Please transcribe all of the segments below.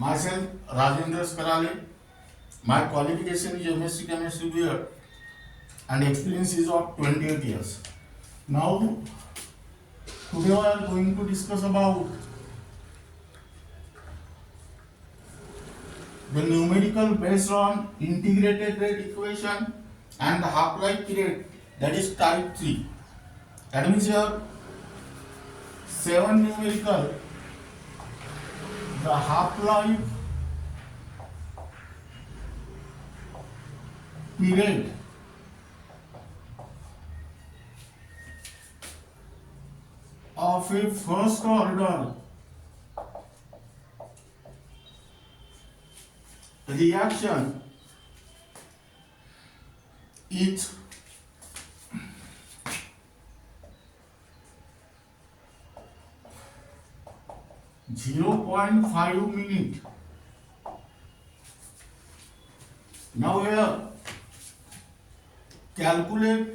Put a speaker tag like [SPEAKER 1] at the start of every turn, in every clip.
[SPEAKER 1] Myself, Rajendra Skarale. My qualification is MSc Chemistry BA and experience is of 28 years. Now, today we are going to discuss about the numerical based on integrated rate equation and the half-life period, that is type 3. That means here 7 numerical, the half-life period of a first order reaction is 0.5 minute. Now here calculate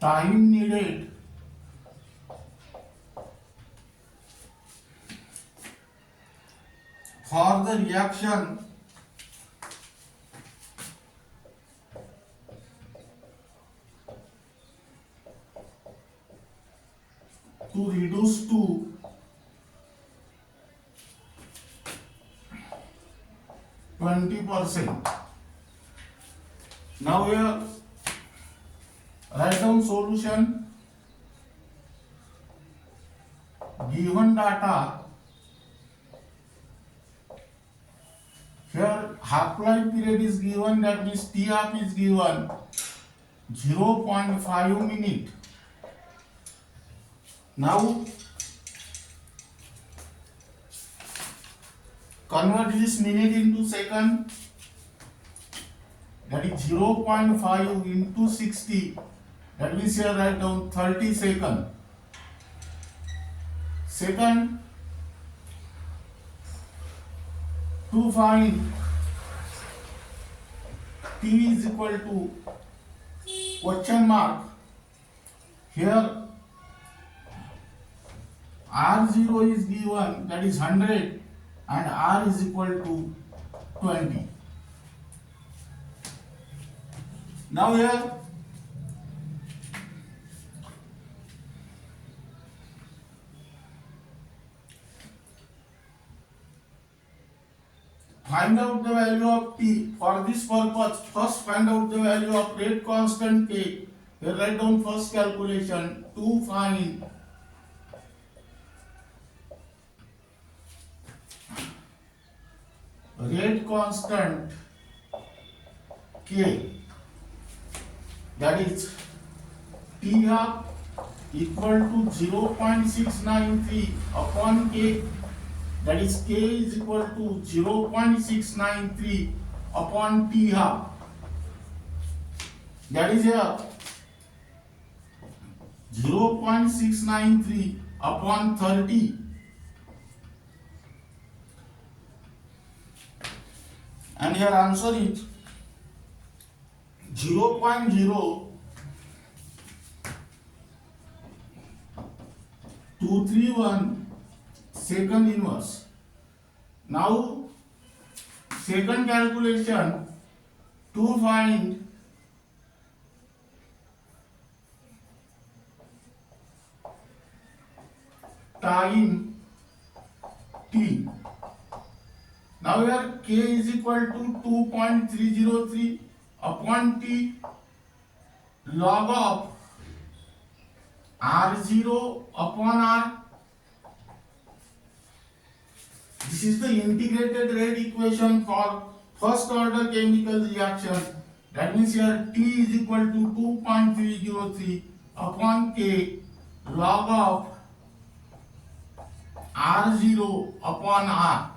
[SPEAKER 1] time needed for the reaction to reduce to 20%. Now here write down solution. Given data, here half-life period is given, that means T half is given 0.5 minute. Now convert this minute into second, that is 0.5 into 60, that means here write down 30 seconds. Second, to find T is equal to question mark, here R0 is given, that is 100, and R is equal to 20. Now here find out the value of T. For this purpose, first find out the value of rate constant K. Here write down first calculation to find rate constant K, that is T half equal to 0.693 upon K, that is K is equal to 0.693 upon T half, that is here 0.693 upon 30, and here answer is 0.0231 second inverse. Now second calculation to find time T. Now here K is equal to 2.303 upon T log of R0 upon R. This is the integrated rate equation for first order chemical reaction. That means here T is equal to 2.303 upon K log of R0 upon R.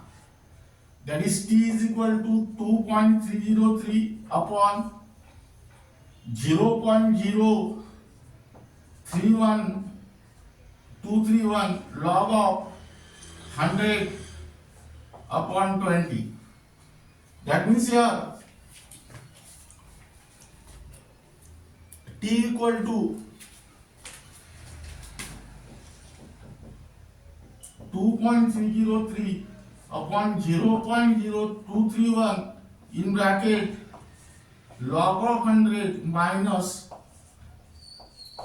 [SPEAKER 1] That is T is equal to 2.303 upon 0.031231 log of 100 upon 20. That means here T equal to 2.303 upon 0.0231 in bracket log of 100 minus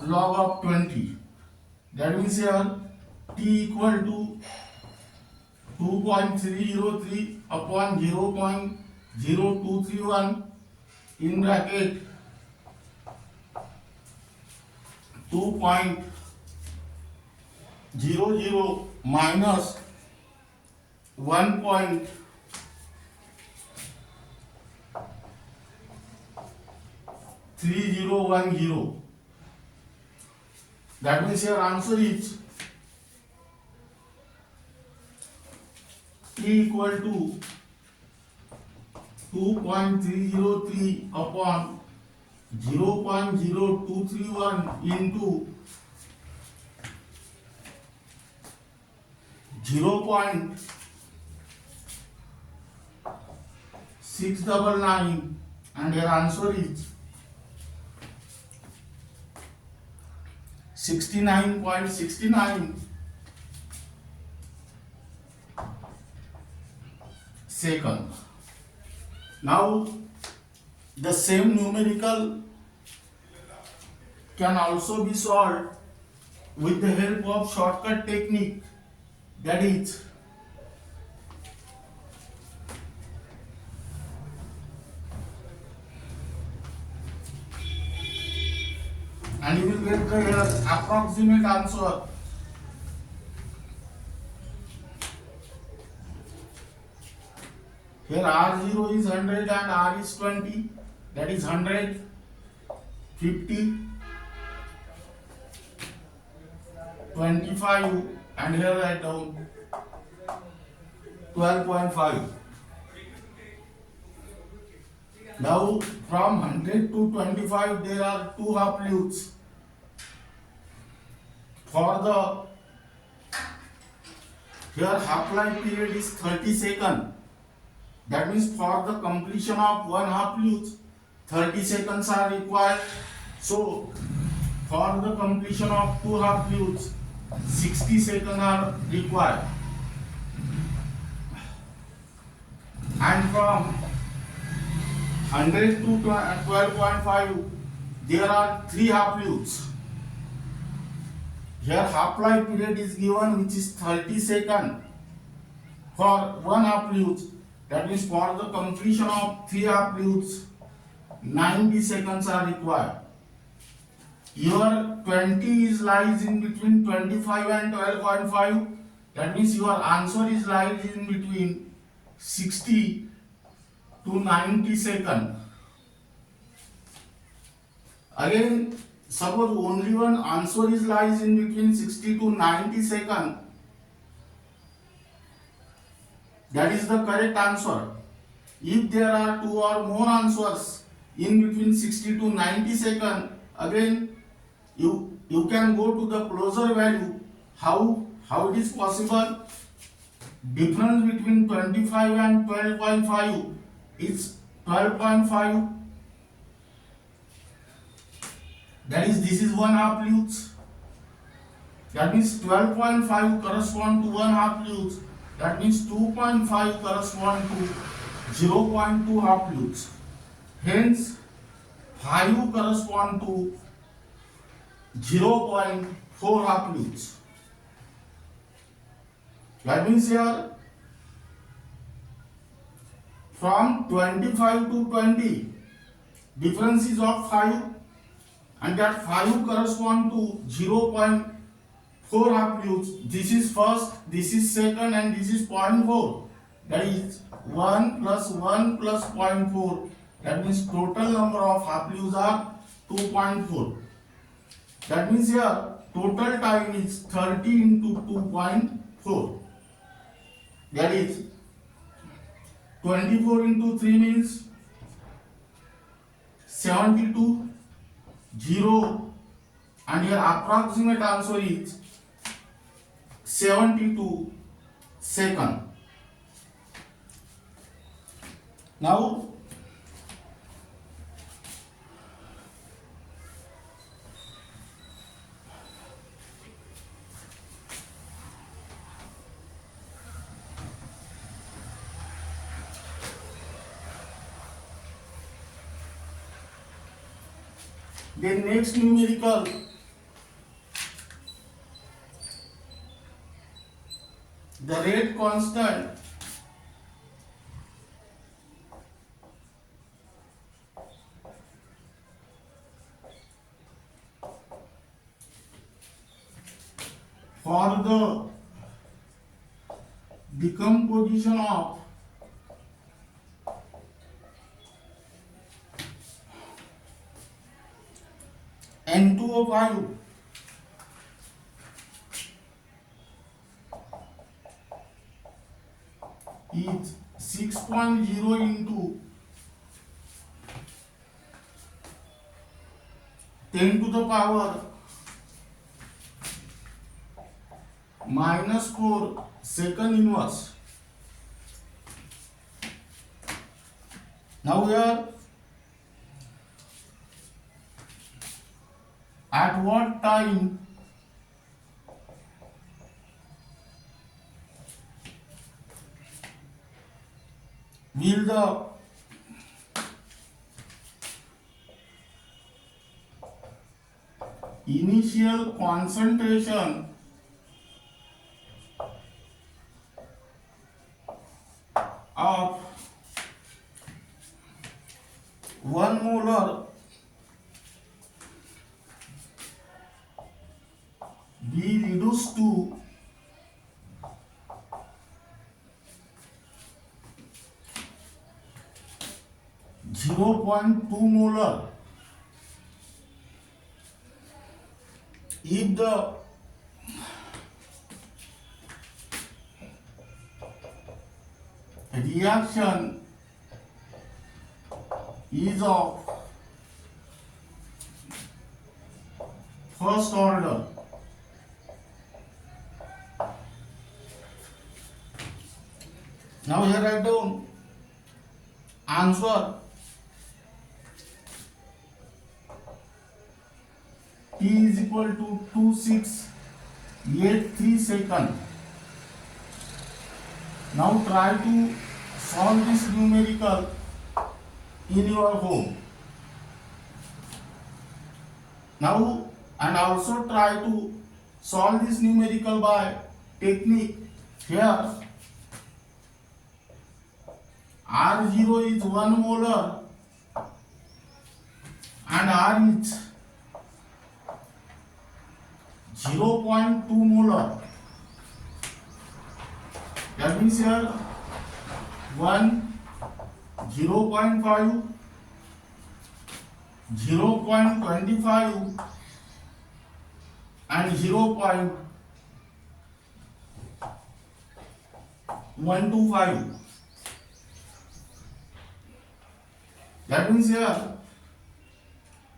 [SPEAKER 1] log of 20. That means here t equal to 2.303 upon 0.0231 in bracket 2.00 minus 1.3010. That means your answer is t equal to 2.303 upon 0.0231 into 0.699, and your answer is 69.69 seconds. Now the same numerical can also be solved with the help of shortcut technique, that is and you will get the approximate answer. Here R0 is 100 and R is 20, that is 100, 50, 25, and here write down 12.5. Now from 100 to 25 there are two half loops. For the here half life period is 30 seconds. That means for the completion of one half loop 30 seconds are required. So for the completion of two half loops 60 seconds are required. And from 100 to 12.5 there are three half loops. Here half life period is given, which is 30 seconds for one half loop. That means for the completion of three half loops 90 seconds are required. Your 20 is lies in between 25 and 12.5. That means your answer is lies in between 60 to 90 seconds. Again, suppose only one answer is lies in between 60 to 90 seconds. That is the correct answer. If there are two or more answers in between 60 to 90 seconds, again you can go to the closer value. How it is possible? Difference between 25 and 12.5 is 12.5. That is, this is one half loop. That means 12.5 correspond to one half loop. That means 2.5 correspond to 0.2 half loops. Hence 5 correspond to 0.4 half loops. That means here from 25 to 20 difference is of 5, and that 5 correspond to 0.4 half loops. This is first, this is second, and this is 0.4. That is 1 plus 1 plus 0.4. That means total number of half loops are 2.4. That means here total time is 30 into 2.4. That is 24 into 3 means 72, 0, and your approximate answer is 72 seconds. Now Then next numerical, the rate constant for the decomposition of N2O5 is 6.0 into 10 to the power minus 4 second inverse. Now here, at what time will the initial concentration of 1 molar be reduced to 0.2 molar if the reaction is of first order. Now here write down answer. T is equal to 2683 seconds. Now try to solve this numerical in your home. Now and also try to solve this numerical by technique. Here R0 is 1 molar and R is 0.2 molar. That means here 1, 0.5, 0.25 and 0.125. That means here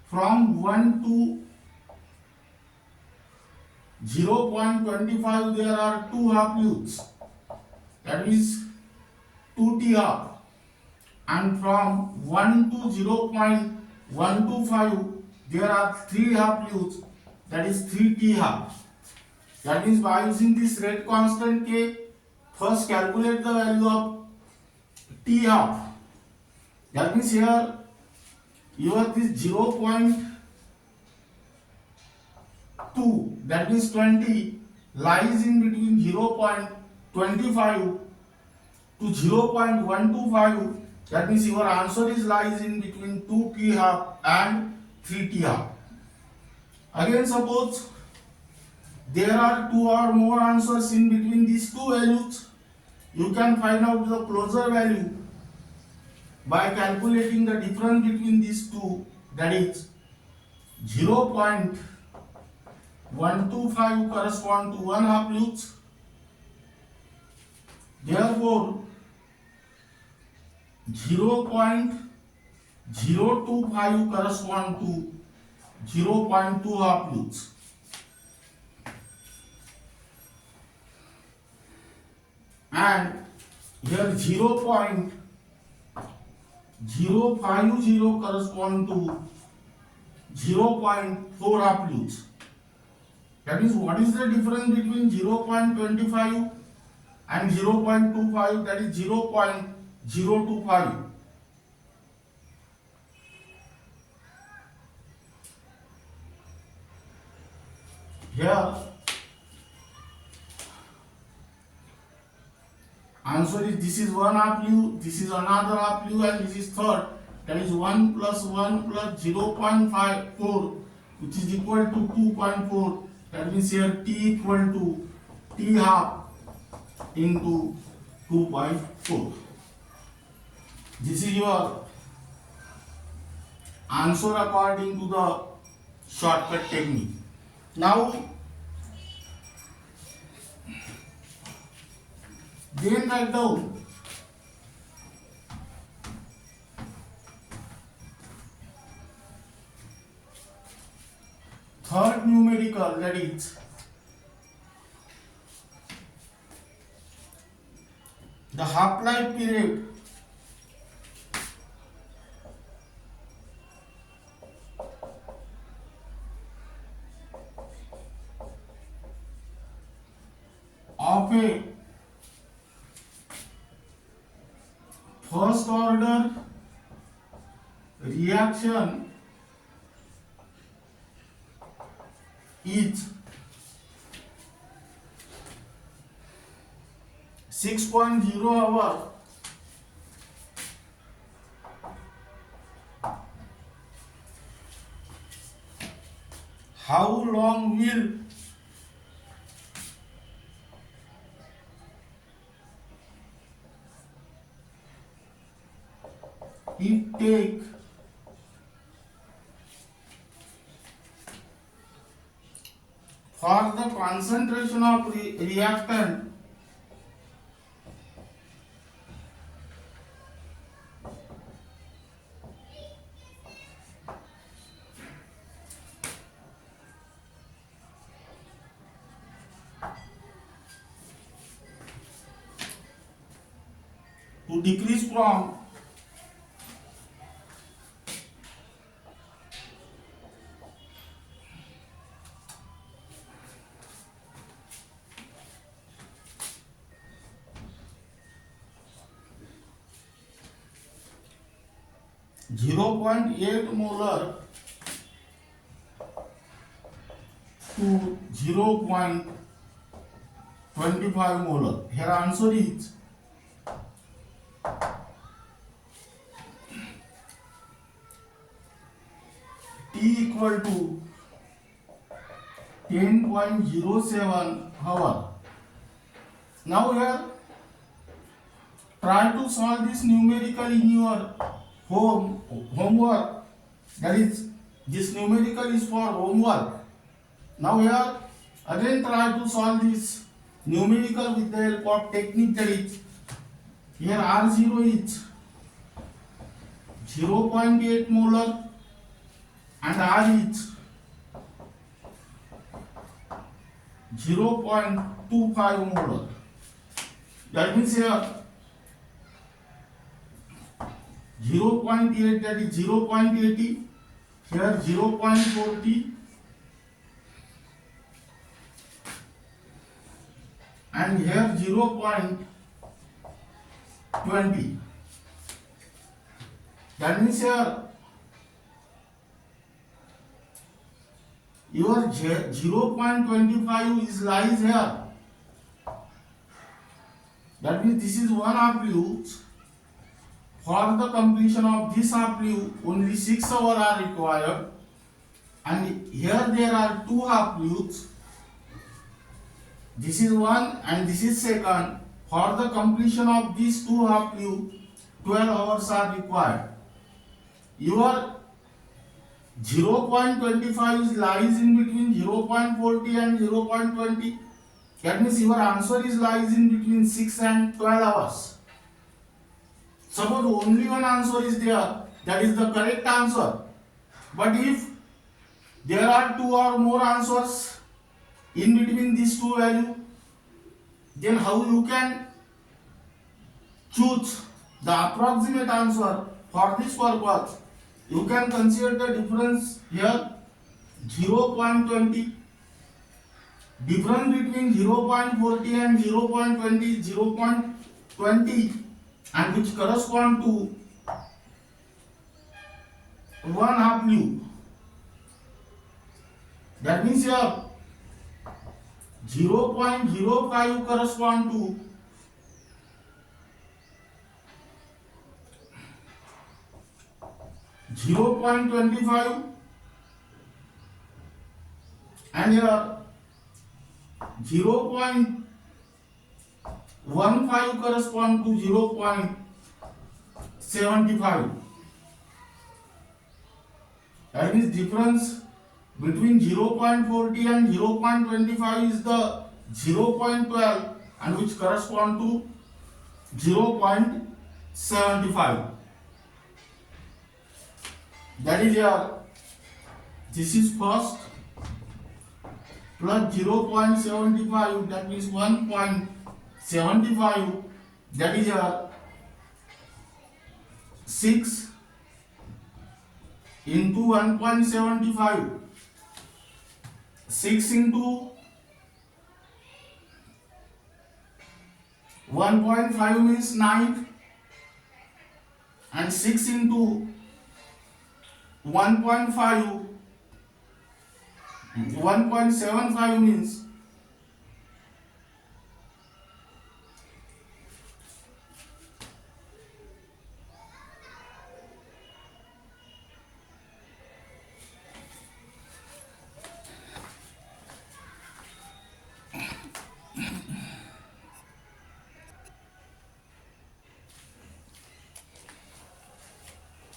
[SPEAKER 1] from 1 to 0.25 there are 2 half loops, that is 2 T half, and from 1 to 0.125 there are 3 half loops, that is 3 T half. That means by using this rate constant K, first calculate the value of T half. That means here you have this 0.2, that means 20 lies in between 0.25 to 0.125. That means your answer is lies in between 2 T half and 3 T half. Again suppose there are 2 or more answers in between these two values. You can find out the closer value by calculating the difference between these two, that is 0.125 correspond to 1 half loops. Therefore 0.025 correspond to 0.2 half loops. And here 0.050 correspond to 0.4 half loops. That is, what is the difference between 0.25 and 0.25? That is 0.025. here answer is this is one half u, this is another half u, and this is third. That is 1 plus 1 plus 0.54, which is equal to 2.4. That means here t equal to t half into 2.4. This is your answer according to the shortcut technique. Now, then write down third numerical, that is the half-life period of a first order reaction is 6.0 hour. How long will it take for the concentration of reactant to decrease from 0.8 molar to 0.25 molar. Here answer is T equal to 10.07 hour. Now here try to solve this numerical in your homework. That is, this numerical is for homework. Now here again try to solve this numerical with the help of technique. That is, here R0 is 0.8 molar and R is 0.25 molar. That means here 0.8, that is 0.80, here 0.40 and here 0.20. That means here your 0.25 is lies here. That means this is one half loop. For the completion of this half loop, only 6 hours are required, and here there are two half loops. This is one and this is second. For the completion of these two half loops, 12 hours are required. Your 0.25 lies in between 0.40 and 0.20. That means your answer is lies in between 6 and 12 hours. Suppose only one answer is there, that is the correct answer. But if there are two or more answers in between these two values, then how you can choose the approximate answer? For this purpose, you can consider the difference here 0.20. Difference between 0.40 and 0.20 is 0.20, and which correspond to one half loop. That means here 0.05 correspond to 0.25, and here 0.15 correspond to 0.75. That means difference between 0.40 and 0.25 is the 0.12, and which correspond to 0.75. That is here, this is first, plus 0.75, that is 1.75, that is here 6 into 1.75, 6 into 1.5 means 9, and 6 into 1.5, 1.75 means 10.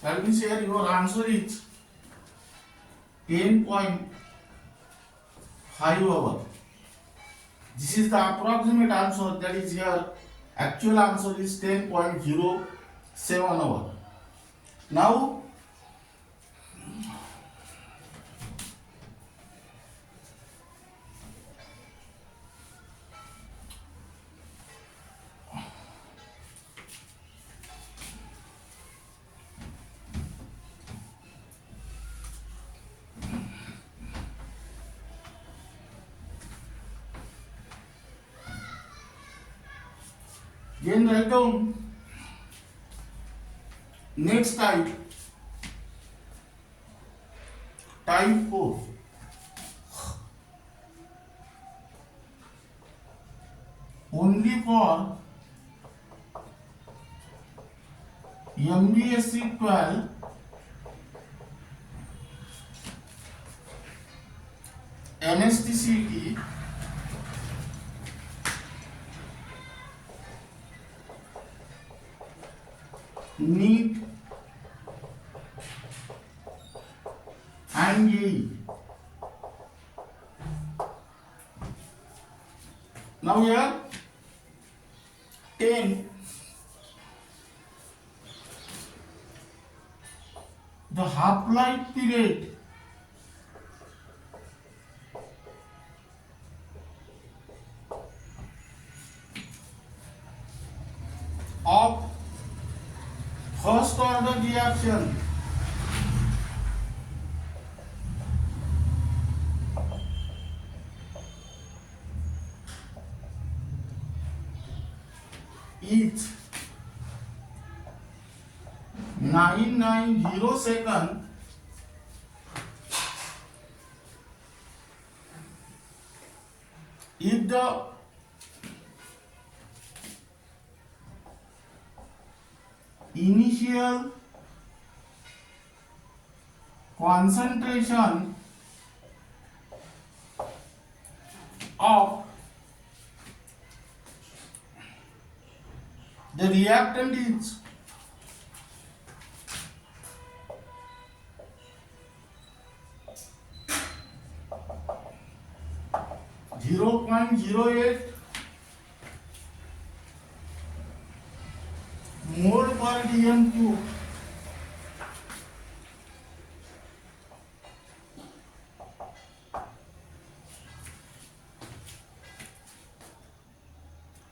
[SPEAKER 1] That means here your answer is 10.5 hour. This is the approximate answer, that is here actual answer is 10.07 hour. Now again write down next type 4. Only for MBSE 12 MHT-CET NEET and JEE. Now here 10, the half-life period of first order reaction is 990 seconds. If the initial concentration of the reactant is 0.08 mole per dm cube,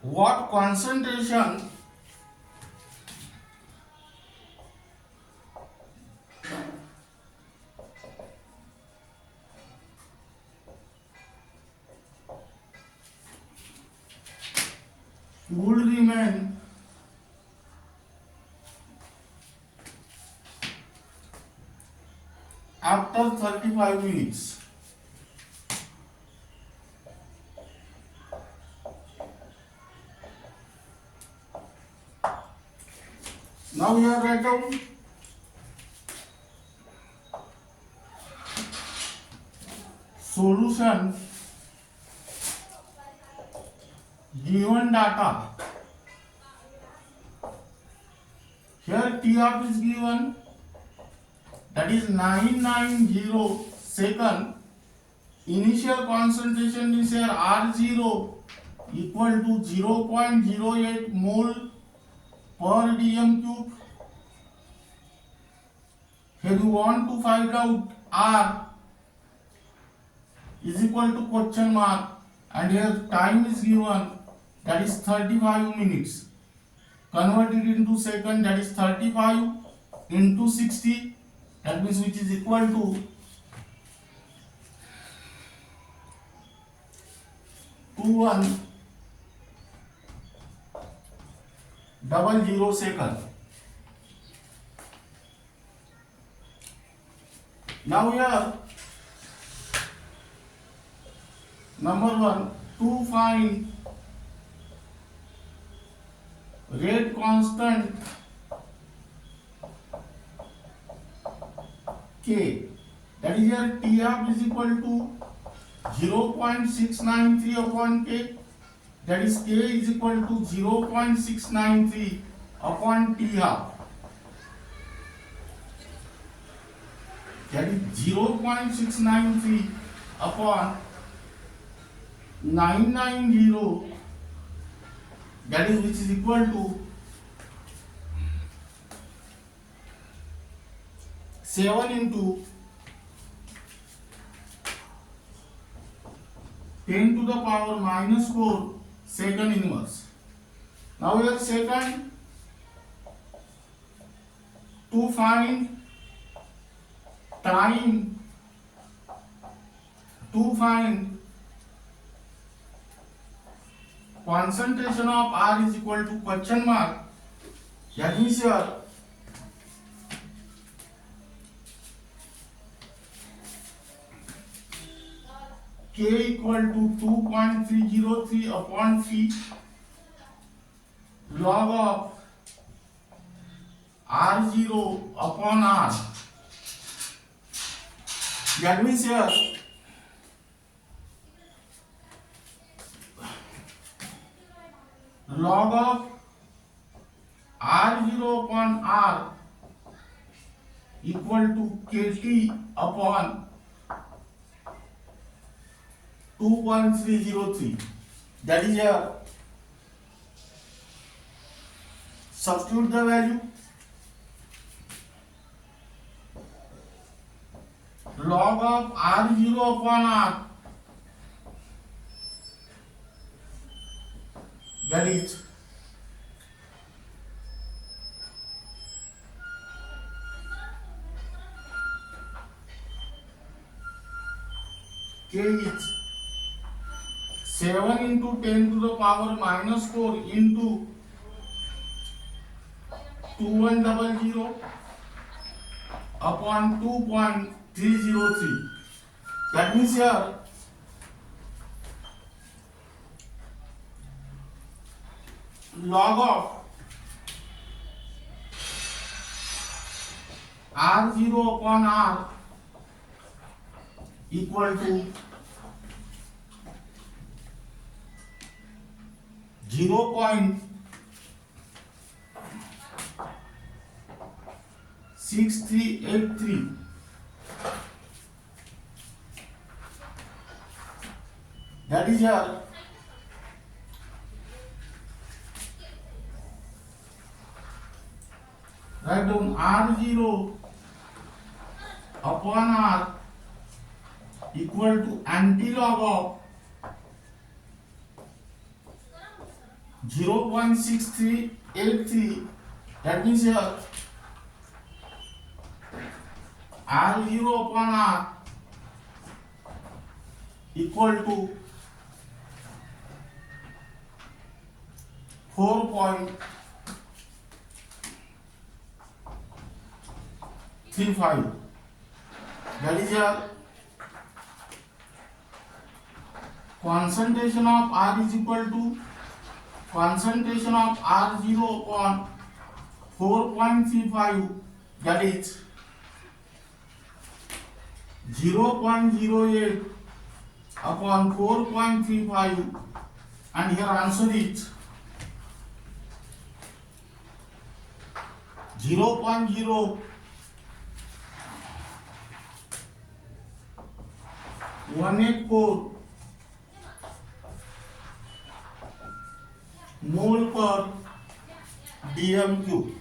[SPEAKER 1] what concentration would remain after 35 minutes. Now here write down solution given data. Here T of is given, that is 990 second. Initial concentration is here R0 equal to 0.08 mole per dm cube. Here you want to find out R is equal to question mark, and here time is given, that is 35 minutes. Convert it into second, that is 35 into 60, that means which is equal to 2100 second. Now here number 1, to find rate constant K, that is here T of is equal to 0.693 upon K, that is K is equal to 0.693 upon T half, that is 0.693 upon 990, that is which is equal to 7 into 10 to the power minus 4 second inverse. Now here second, to find time, to find concentration of R is equal to question mark, that means here K equal to 2.303 upon phi log of R0 upon R. That means here log of R0 upon R equal to KT upon 2.303. That is here. Substitute the value. Log of R0 upon R, that is K is 7 into 10 to the power minus 4 into 2100 upon 2.303. That means here log of R0 upon R equal to 0.6383. That is here write down R0 upon R equal to antilog of 0.6383. That means here R0 upon R equal to 4.35. That is here concentration of R is equal to concentration of R0 upon 4.35, that is 0.08 upon 4.35, and here answer is 0.0184 mole per dm cube.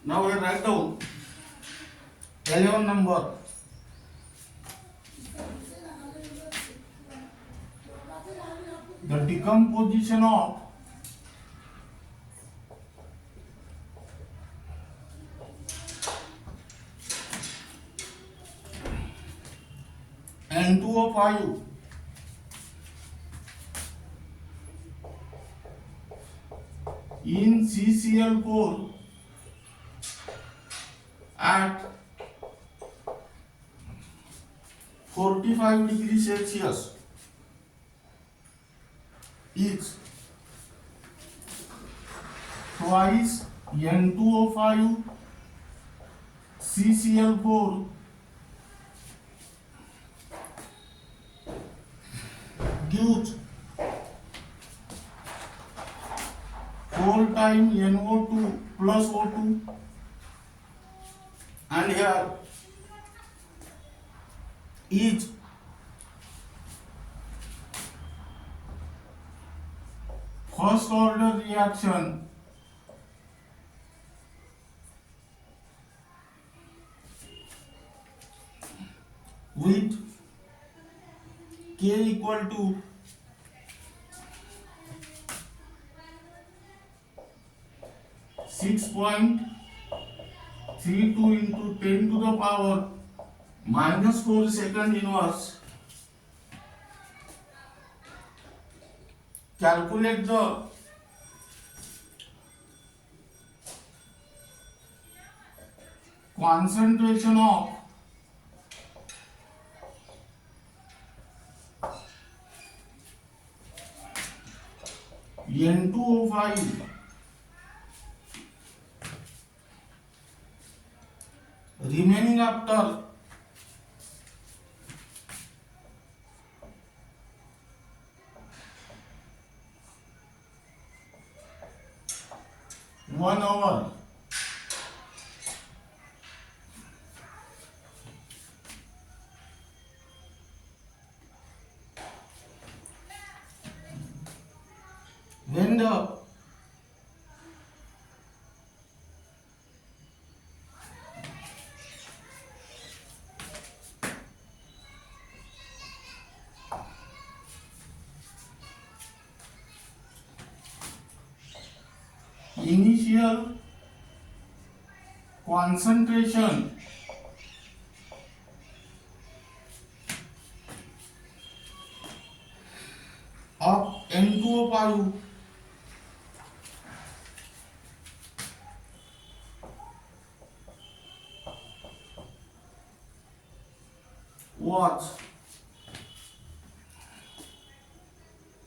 [SPEAKER 1] Now we write down 11 number. The decomposition of N2O5 in CCl4 at 45 degrees Celsius is twice N2O5 CCl4 gives 4 times NO2 plus O2, and here is first order reaction with K equal to 6.32 into 10 to the power minus 4 second inverse. Calculate the concentration of N2O5 remaining after 1 hour. When the initial concentration of N2O5 was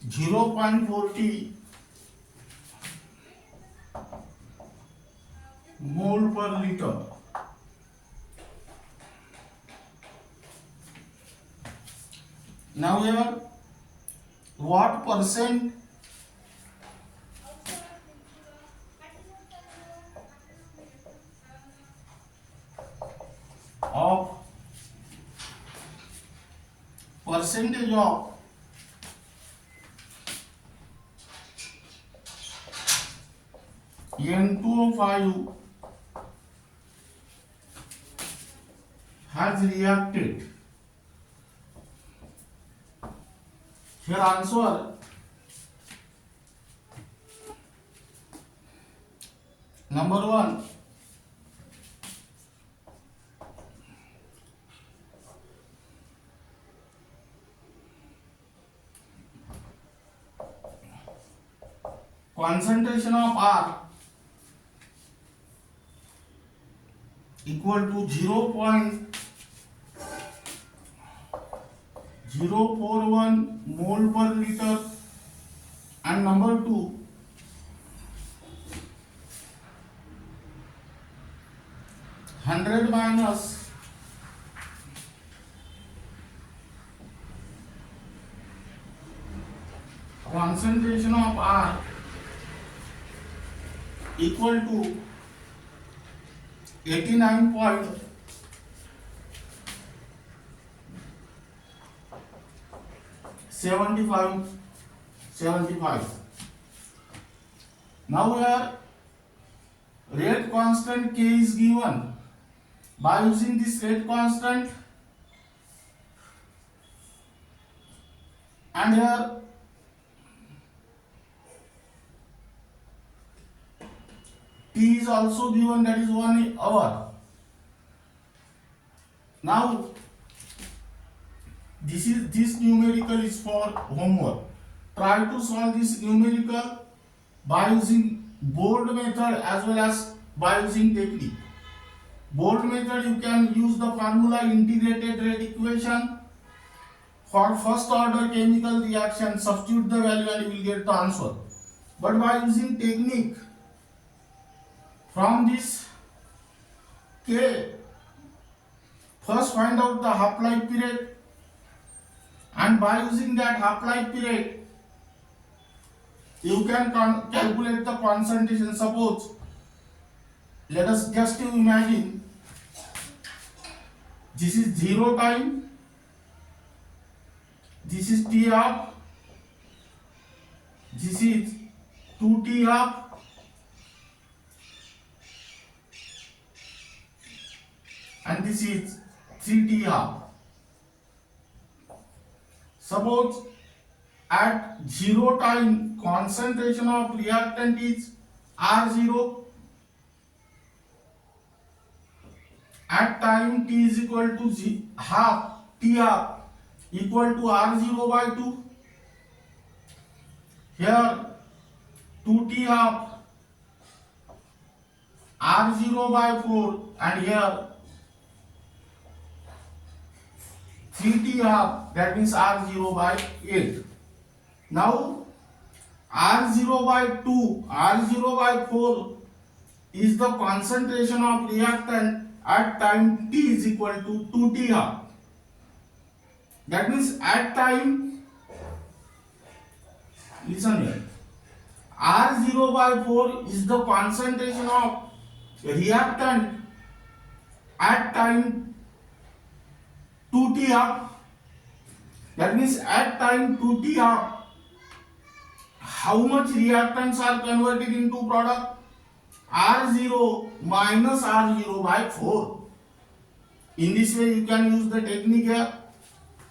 [SPEAKER 1] 0.40 mole per liter. Now here, what percent of percentage of N2O5 has reacted. Here answer number 1. Concentration of R equal to 0.041 mole per liter, and number 2, hundred minus concentration of R equal to 89.75. Now here rate constant K is given. By using this rate constant, and here T is also given, that is 1 hour. Now this numerical is for homework. Try to solve this numerical by using board method as well as by using technique. Board method, you can use the formula integrated rate equation. For first order chemical reaction, substitute the value and you will get the answer. But by using technique, from this K, first find out the half-life period, and by using that half-life period, you can calculate the concentration. Suppose, let us just imagine, this is 0 time, this is T half, this is 2T half, and this is 3T half. Suppose at 0 time concentration of reactant is R0, at time T is equal to half, T half equal to R0 by 2. Here 2T half R0 by 4, and here 3T half, that means R0 by 8. Now R0 by 2, R0 by 4 is the concentration of reactant at time T is equal to 2T half. That means at time, listen here, R0 by 4 is the concentration of reactant at time 2T half. That means at time 2T half, how much reactants are converted into product? R0 minus R0 by 4. In this way you can use the technique here.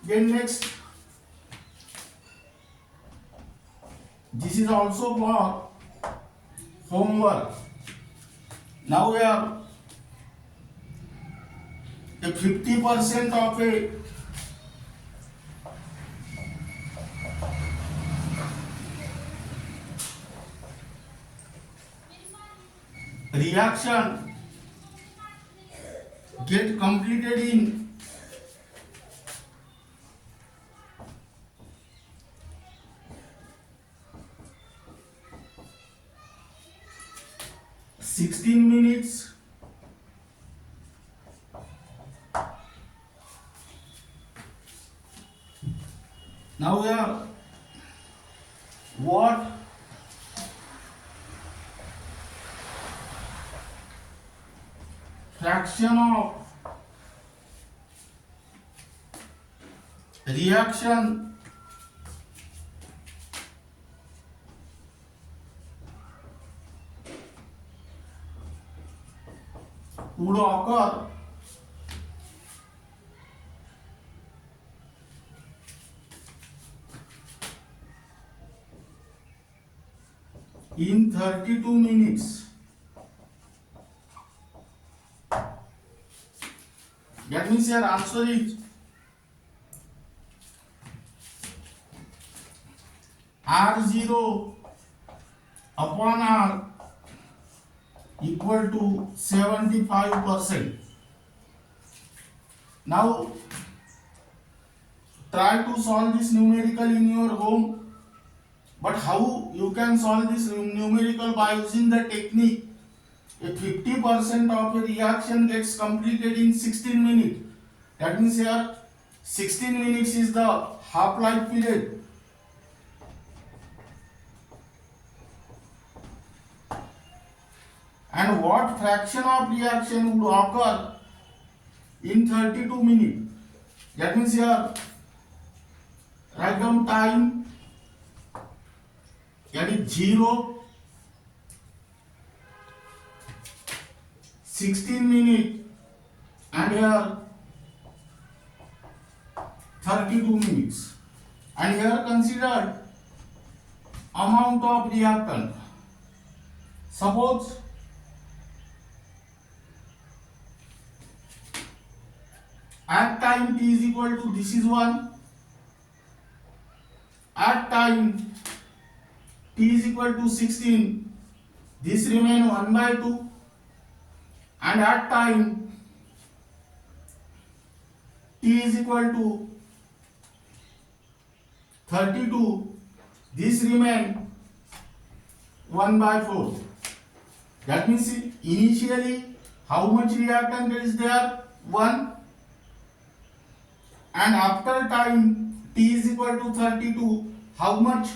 [SPEAKER 1] Then next, this is also for homework. Now we have a 50% of a reaction get completed in 16 minutes. Now we are what fraction of reaction would occur in 32 minutes. That means your answer is R0 upon R equal to 75%. Now try to solve this numerical in your home. But how you can solve this numerical? By using the technique. If 50% of a reaction gets completed in 16 minutes, that means here 16 minutes is the half-life period. And what fraction of reaction would occur in 32 minutes? That means here write down time, that is 0, 16 minutes, and here 32 minutes. And here consider amount of reactant. Suppose at time t is equal to, this is 1, at time t is equal to 16, this remain 1 by 2, and at time t is equal to 32, this remain 1 by 4. That means initially how much reactant is there? 1. And after time t is equal to 32, how much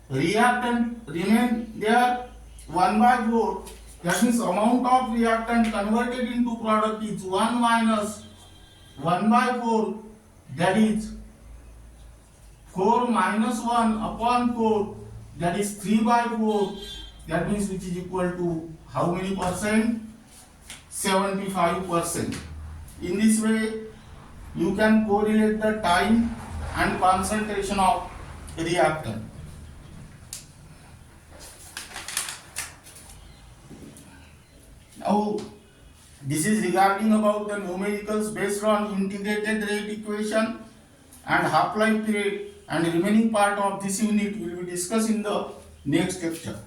[SPEAKER 1] reactant remain there? 1 by 4. That means amount of reactant converted into product is 1 minus 1 by 4, that is 4 minus 1 upon 4, that is 3 by 4. That means which is equal to how many percent? 75%. In this way you can correlate the time and concentration of reactant. Now this is regarding about the numericals based on integrated rate equation and half-life period, and remaining part of this unit will be discussed in the next lecture.